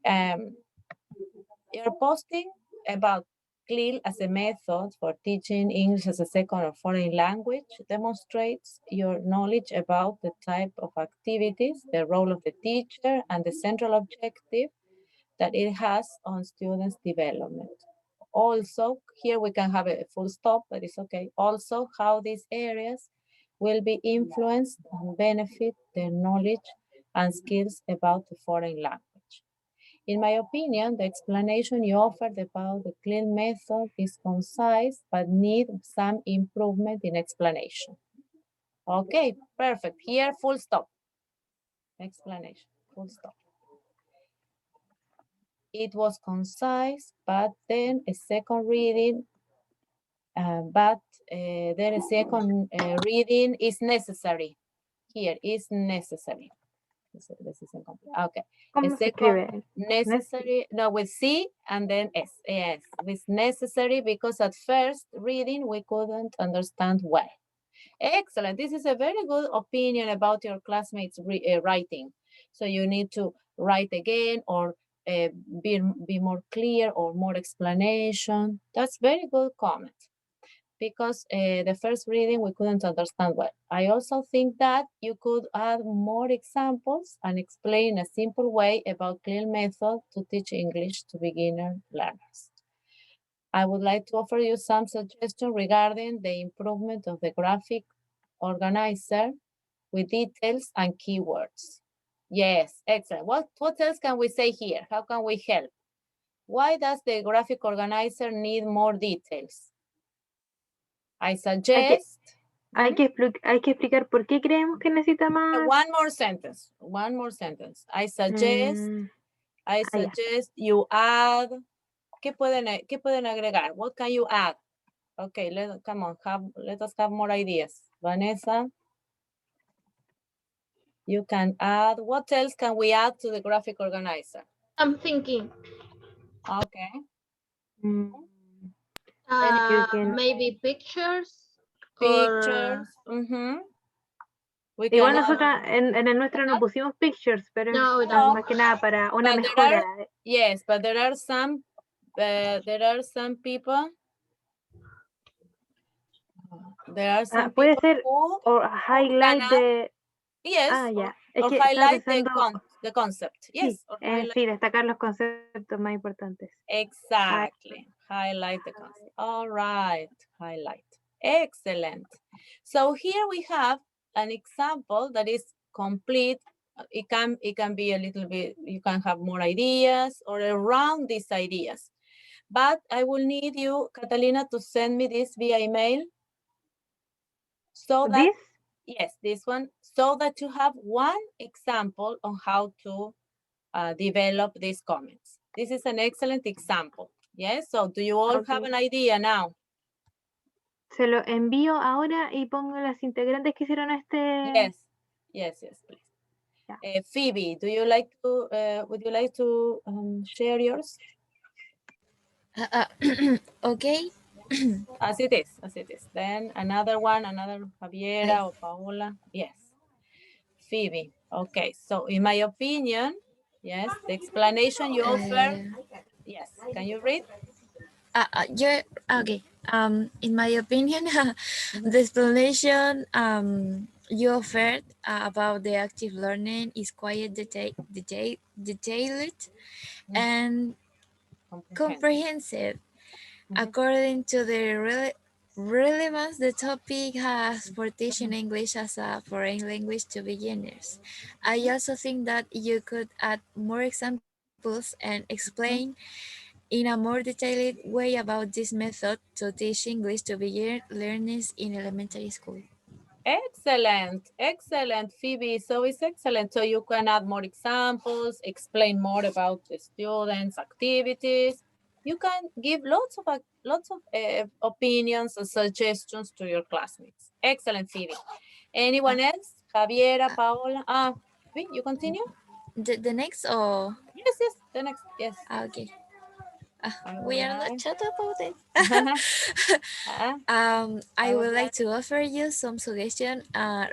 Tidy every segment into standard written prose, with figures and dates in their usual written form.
You're posting about CLIL as a method for teaching English as a second or foreign language demonstrates your knowledge about the type of activities, the role of the teacher, and the central objective that it has on students' development. Also, here we can have a full stop, but it's okay. Also, how these areas will be influenced and benefit their knowledge and skills about the foreign language. In my opinion, the explanation you offered about the CLIL method is concise, but need some improvement in explanation. Okay, perfect. Here, full stop. Explanation, full stop. It was concise, but then a second reading, then a second reading is necessary. Here is necessary. This is incomplete. Okay. ¿Cómo se escribe? Necessary, no, with C and then S. Yes, with necessary because at first reading we couldn't understand well. Excellent. This is a very good opinion about your classmates' writing. So you need to write again or be more clear or more explanation. That's very good comment because the first reading we couldn't understand well. I also think that you could add more examples and explain a simple way about CLIL method to teach English to beginner learners. I would like to offer you some suggestions regarding the improvement of the graphic organizer with details and keywords. Yes, excellent. What else can we say here? How can we help? Why does the graphic organizer need more details? I suggest... Hay que explicar por qué creemos que necesita más. One more sentence. I suggest, you add. ¿Qué pueden agregar? What can you add? Okay, come on, let us have more ideas. Vanessa, you can add. What else can we add to the graphic organizer? I'm thinking. Okay. Maybe pictures. Pictures. Igual nosotros en el nuestro no pusimos pictures, pero no, más que nada para una mejora. Yes, but there are some people. Puede ser o highlight the. Yes. Es que highlight the concept. Yes. Sí, destacar los conceptos más importantes. Exactly. Highlight the concept. All right. Highlight. Excellent. So here we have an example that is complete. It can be a little bit, you can have more ideas or around these ideas. But I will need you, Catalina, to send me this via email. So that, yes, this one, so that you have one example on how to develop these comments. This is an excellent example. Yes, so do you all have an idea now? Se lo envío ahora y pongo las integrantes que hicieron este. Yes, please. Yeah. Phoebe, would you like to share yours? Okay. As it is. Then another Javiera or Paola. Yes. Phoebe. Okay. So in my opinion, yes, the explanation you offer. Yes. Can you read? Yeah. Okay. In my opinion, the explanation you offered about the active learning is quite detailed and comprehensive. According to the relevance the topic has for teaching English as a foreign language to beginners. I also think that you could add more examples and explain in a more detailed way about this method to teach English to beginner learners in elementary school. Excellent, Phoebe. So it's excellent. So you can add more examples, explain more about the students' activities. You can give lots of opinions and suggestions to your classmates. Excellent, Phoebe. Anyone else? Javiera, Paola. Phoebe, you continue? The next or? Yes, the next, yes. Okay. We are not chat about it. I would like to offer you some suggestion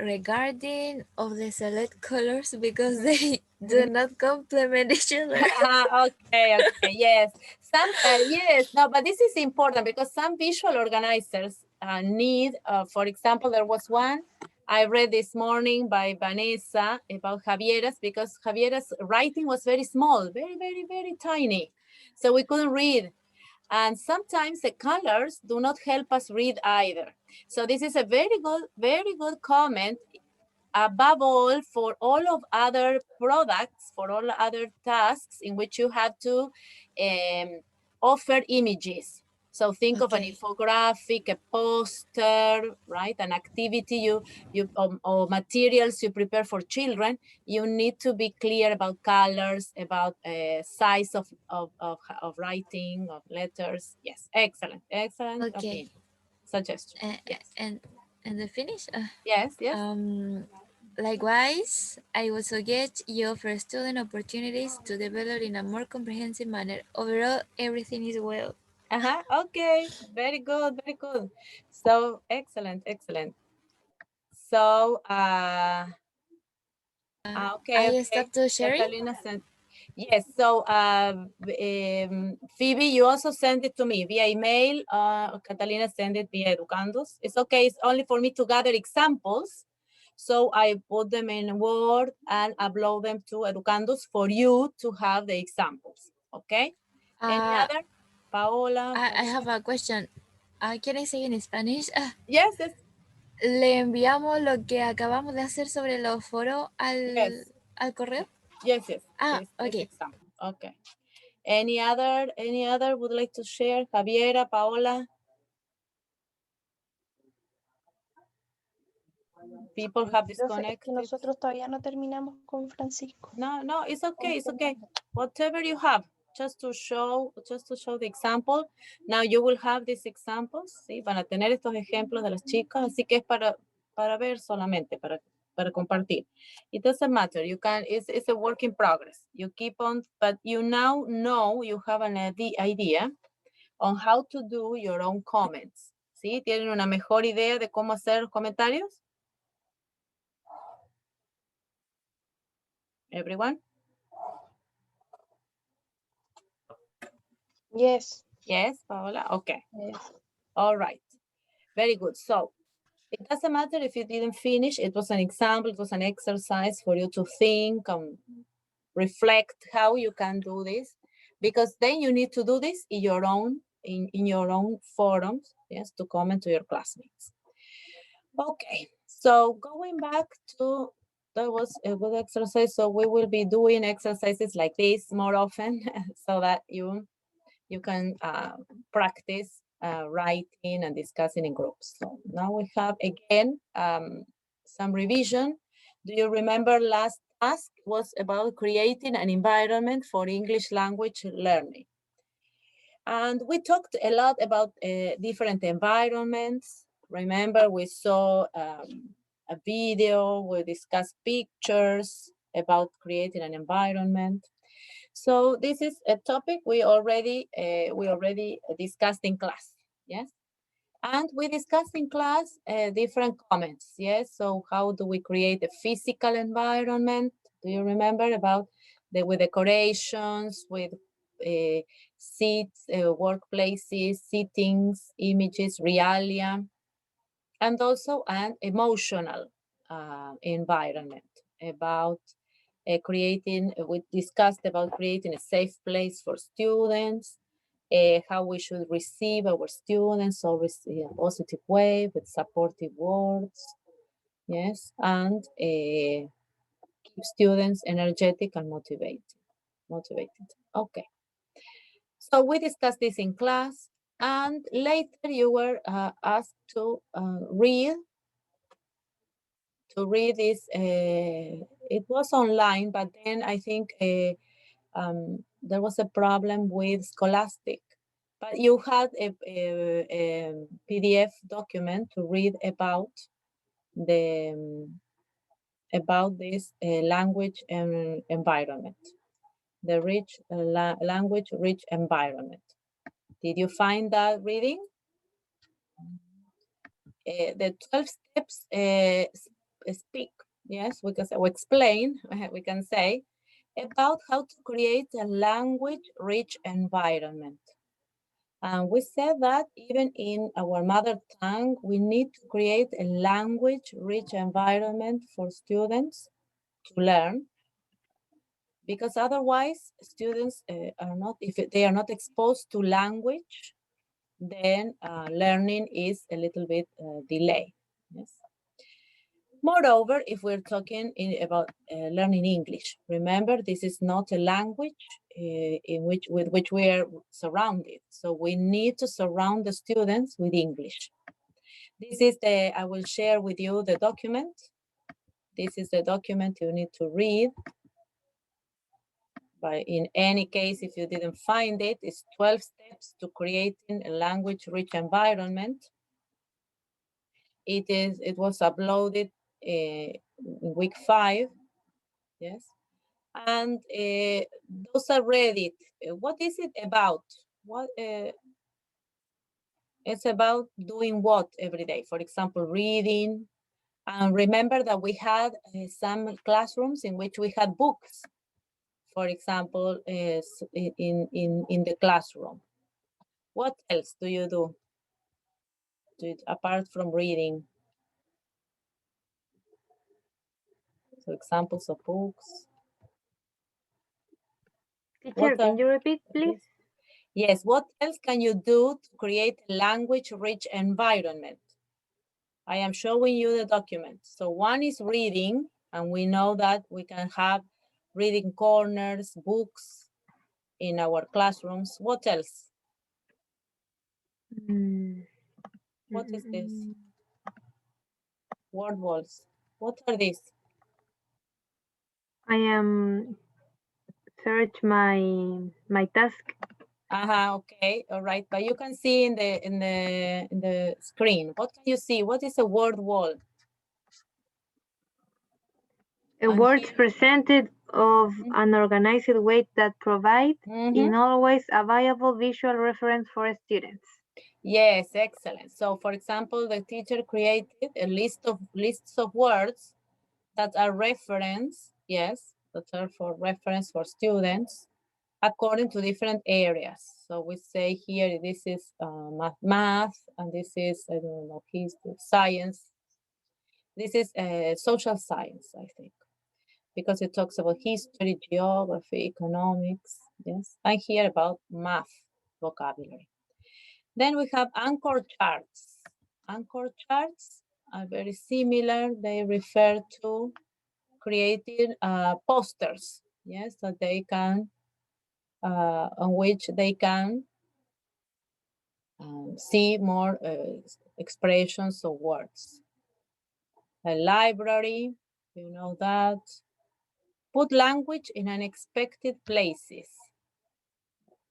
regarding of the select colors because do not complement each other. Okay, yes. Yes, no, but this is important because some visual organizers need, for example, there was one I read this morning by Vanessa about Javiera's, because Javiera's writing was very small, very, very, very tiny. So we couldn't read. And sometimes the colors do not help us read either. So this is a very good comment, above all, for all of other products, for all other tasks in which you have to offer images. So think of an infographic, a poster, right? An activity or materials you prepare for children. You need to be clear about colors, about size of writing, of letters. Yes, excellent opinion. Suggestion. Yes. And the finish? Yes. Likewise, I would suggest you offer student opportunities to develop in a more comprehensive manner. Overall, everything is well. Okay, very good. So excellent. So okay. I stopped to sharing. Catalina sent. Yes. So Phoebe, you also send it to me via email. Catalina sent it via Educandos. It's okay. It's only for me to gather examples. So I put them in Word and upload them to Educandos for you to have the examples. Okay. Any other? Paola. I have a question. Can I say in Spanish? Yes. ¿Le enviamos lo que acabamos de hacer sobre los foros al correo? Yes. Okay. Example. Okay. Any other would like to share? Javiera, Paola? People have disconnected. Es que nosotros todavía no terminamos con Francisco. No, it's okay. Whatever you have, just to show the example. Now you will have these examples, ¿sí? Van a tener estos ejemplos de las chicas, así que es para ver solamente, para compartir. It doesn't matter. You can. It's a work in progress. You keep on, but you now know, you have an idea on how to do your own comments. ¿Sí? ¿Tienen una mejor idea de cómo hacer los comentarios? Everyone? Yes. Yes, Paola? Okay. Yes. All right. Very good. So it doesn't matter if you didn't finish. It was an example. It was an exercise for you to think and reflect how you can do this, because then you need to do this in your own forums, yes, to comment to your classmates. Okay. So going back to, that was a good exercise. So we will be doing exercises like this more often so that you can practice writing and discussing in groups. So now we have again some revision. Do you remember last task was about creating an environment for English language learning? And we talked a lot about different environments. Remember, we saw a video, we discussed pictures about creating an environment. So this is a topic we already discussed in class, yes? And we discussed in class different comments, yes? So how do we create a physical environment? Do you remember about with decorations, with seats, workplaces, settings, images, realia, and also an emotional environment about we discussed about creating a safe place for students, how we should receive our students, always in a positive way with supportive words, yes, and keep students energetic and motivated. Okay. So we discussed this in class, and later you were asked to read this. It was online, but then I think there was a problem with Scholastic. But you had a PDF document to read about this language and environment, the language rich environment. Did you find that reading? The 12 steps speak, yes, we can say, or explain, we can say, about how to create a language-rich environment. And we said that even in our mother tongue, we need to create a language-rich environment for students to learn, because otherwise students are not, if they are not exposed to language, then learning is a little bit delayed. Yes. Moreover, if we're talking about learning English, remember this is not a language with which we are surrounded. So we need to surround the students with English. This is I will share with you the document. This is the document you need to read. But in any case, if you didn't find it, it's 12 steps to creating a language-rich environment. It was uploaded in week 5, yes. And those are ready. What is it about? It's about doing what every day? For example, reading. And remember that we had some classrooms in which we had books, for example, in the classroom. What else do you do apart from reading? So examples of books. Teacher, can you repeat, please? Yes, what else can you do to create a language-rich environment? I am showing you the document. So one is reading, and we know that we can have reading corners, books in our classrooms. What else? What is this? Word walls. What are these? I am search my task. Okay, all right. But you can see in the screen. What can you see? What is a word wall? Words presented of an organized way that provide in always a viable visual reference for students. Yes, excellent. So for example, the teacher created a lists of words that are reference, yes, that are for reference for students according to different areas. So we say here, this is math, and this is, I don't know, history, science. This is social science, I think, because it talks about history, geography, economics, yes. I hear about math vocabulary. Then we have anchor charts. Anchor charts are very similar. They refer to creating posters, yes, that they can, on which they can see more expressions of words. A library, you know that. Put language in unexpected places.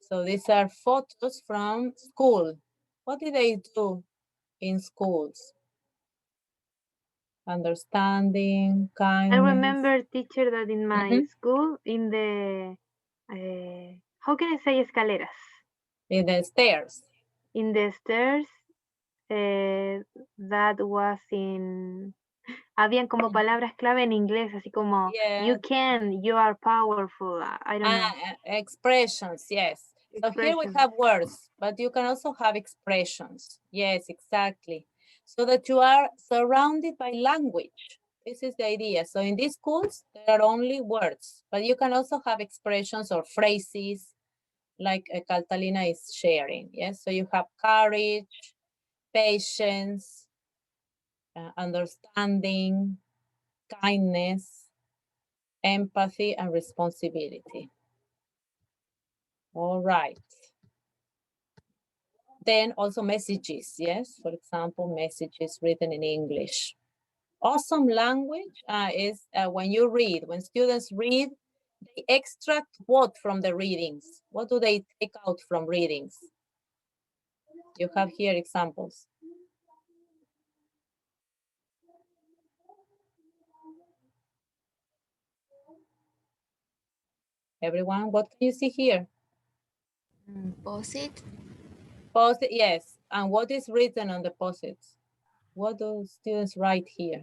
So these are photos from school. What did they do in schools? Understanding, kindness. I remember, teacher, that in my school, in the, how can I say escaleras? In the stairs. In the stairs, that was in, habían como palabras clave en inglés, así como, you can, you are powerful, I don't know. Expressions, yes. So here we have words, but you can also have expressions. Yes, exactly. So that you are surrounded by language. This is the idea. So in these schools, there are only words, but you can also have expressions or phrases like Catalina is sharing. Yes, so you have courage, patience, understanding, kindness, empathy, and responsibility. All right. Then also messages, yes? For example, messages written in English. Awesome language is when you read, when students read, they extract what from the readings? What do they take out from readings? You have here examples. Everyone, what can you see here? Post-it. Post-it, yes. And what is written on the post-its? What do students write here?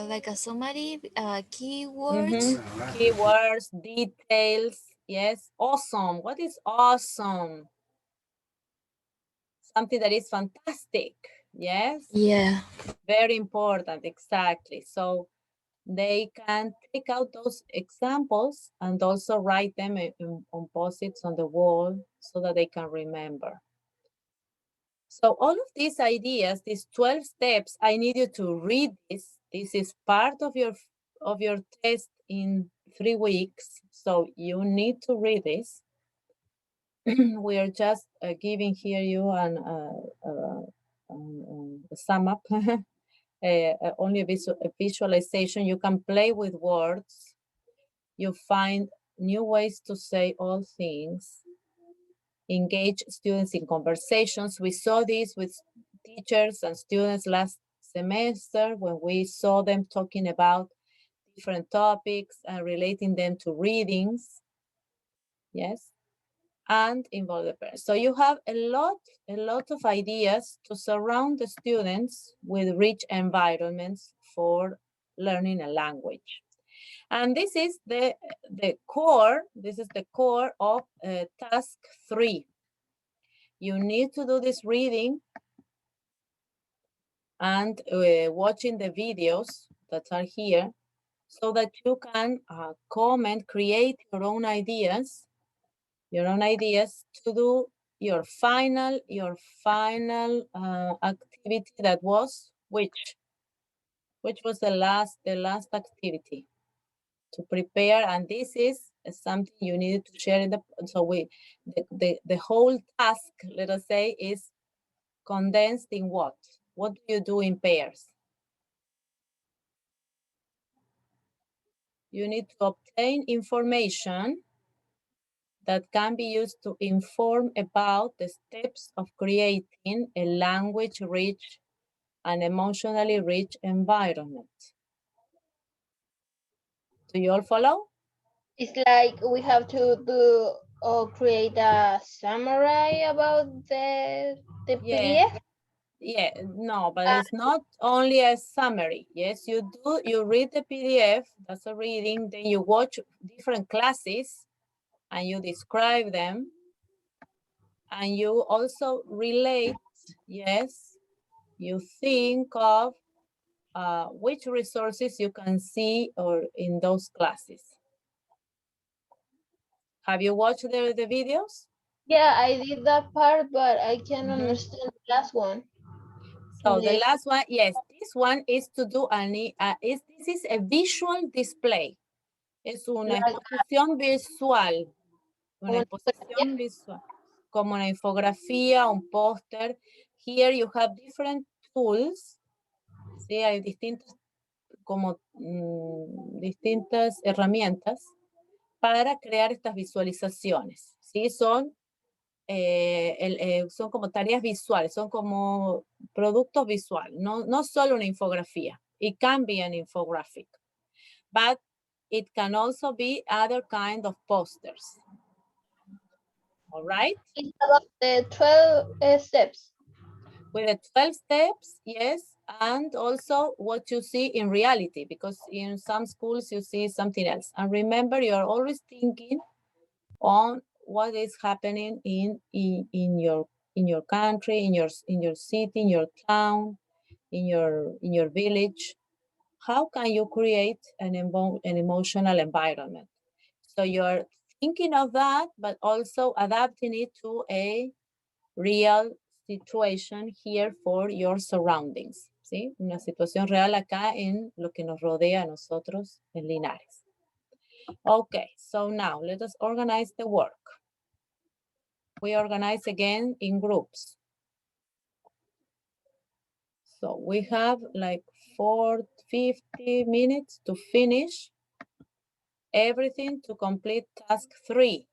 like a summary, keywords. Keywords, details. Yes, awesome. What is awesome? Something that is fantastic. Yes. Yeah. Very important. Exactly. So they can take out those examples and also write them on post-its on the wall so that they can remember. So all of these ideas, these 12 steps, I need you to read this. This is part of your test in 3 weeks. So you need to read this. We are just giving here you a sum up, only a visualization. You can play with words. You find new ways to say all things. Engage students in conversations. We saw this with teachers and students last semester when we saw them talking about different topics and relating them to readings. Yes. And involve the parents. So you have a lot of ideas to surround the students with rich environments for learning a language. And this is the core of task 3. You need to do this reading and watching the videos that are here so that you can comment, create your own ideas to do your final activity that was which was the last activity to prepare. And this is something you need to share in the whole task, let us say, is condensed in what do you do in pairs? You need to obtain information that can be used to inform about the steps of creating a language-rich and emotionally rich environment. Do you all follow? It's like we have to do or create a summary about the PDF. Yeah, no, but it's not only a summary. Yes, you read the PDF, that's a reading, then you watch different classes and you describe them. And you also relate, yes, you think of which resources you can see or in those classes. Have you watched the videos? Yeah, I did that part, but I can't understand the last one. So the last one, yes, this one is to do this is a visual display. Es una exposición visual. Una exposición visual. Como una infografía, un póster. Here you have different tools. Sí, hay distintas herramientas para crear estas visualizaciones. ¿Sí? Son como tareas visuales, son como productos visuales, no solo una infografía. It can be an infographic, but it can also be other kind of posters. All right? It's about the 12 steps. With the 12 steps, yes, and also what you see in reality, because in some schools you see something else. And remember, you are always thinking on what is happening in your country, in your city, in your town, in your village. How can you create an emotional environment? So you're thinking of that, but also adapting it to a real situation here for your surroundings, ¿sí? Una situación real acá en lo que nos rodea a nosotros en Linares. Okay, so now let us organize the work. We organize again in groups. So we have like 50 minutes to finish everything to complete task 3.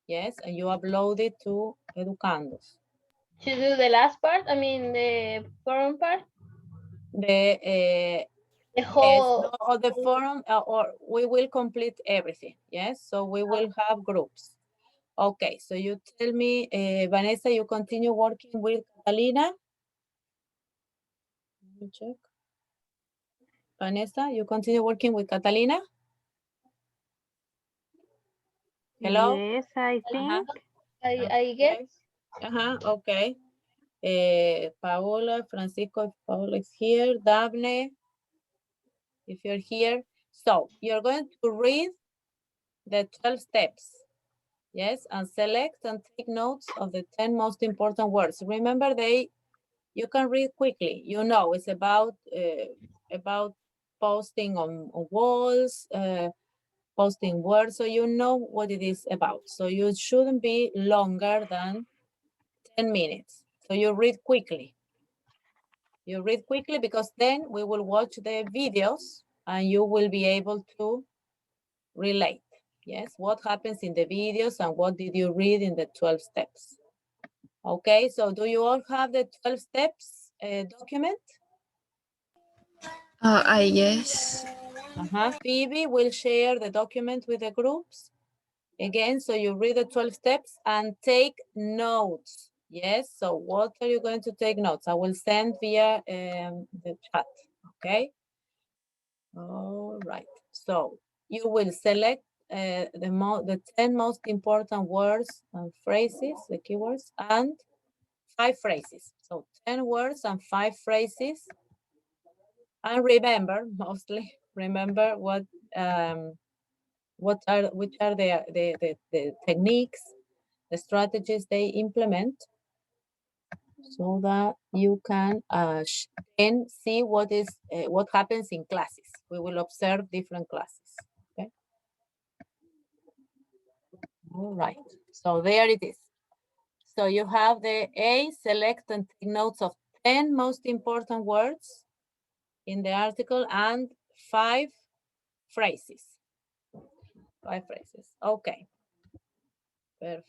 Yes, and you upload it to Educandos. To do the last part, I mean the forum part? The whole... Yes, no, the forum, or we will complete everything. Yes, so we will have groups. Okay, so you tell me, Vanessa, you continue working with Catalina? Let me check. Vanessa, you continue working with Catalina? Hello? Yes, I think. I guess. Okay. Paola, Francisco, if Paola is here. Daphne, if you're here. So you're going to read the 12 steps. Yes, and select and take notes of the 10 most important words. Remember, you can read quickly. You know, it's about posting on walls, posting words, so you know what it is about. So you shouldn't be longer than 10 minutes. So you read quickly. You read quickly because then we will watch the videos and you will be able to relate. Yes, what happens in the videos and what did you read in the 12 steps? Okay, so do you all have the 12 steps document? I guess. Phoebe will share the document with the groups. Again, so you read the 12 steps and take notes. Yes, so what are you going to take notes? I will send via the chat, okay? All right, so you will select the 10 most important words and phrases, the keywords, and 5 phrases. So 10 words and 5 phrases. And remember, mostly remember which are the techniques, the strategies they implement, so that you can then see what happens in classes. We will observe different classes. Okay. All right. So there it is. So you have the A, select and take notes of 10 most important words in the article and 5 phrases. 5 phrases. Okay. Perfect.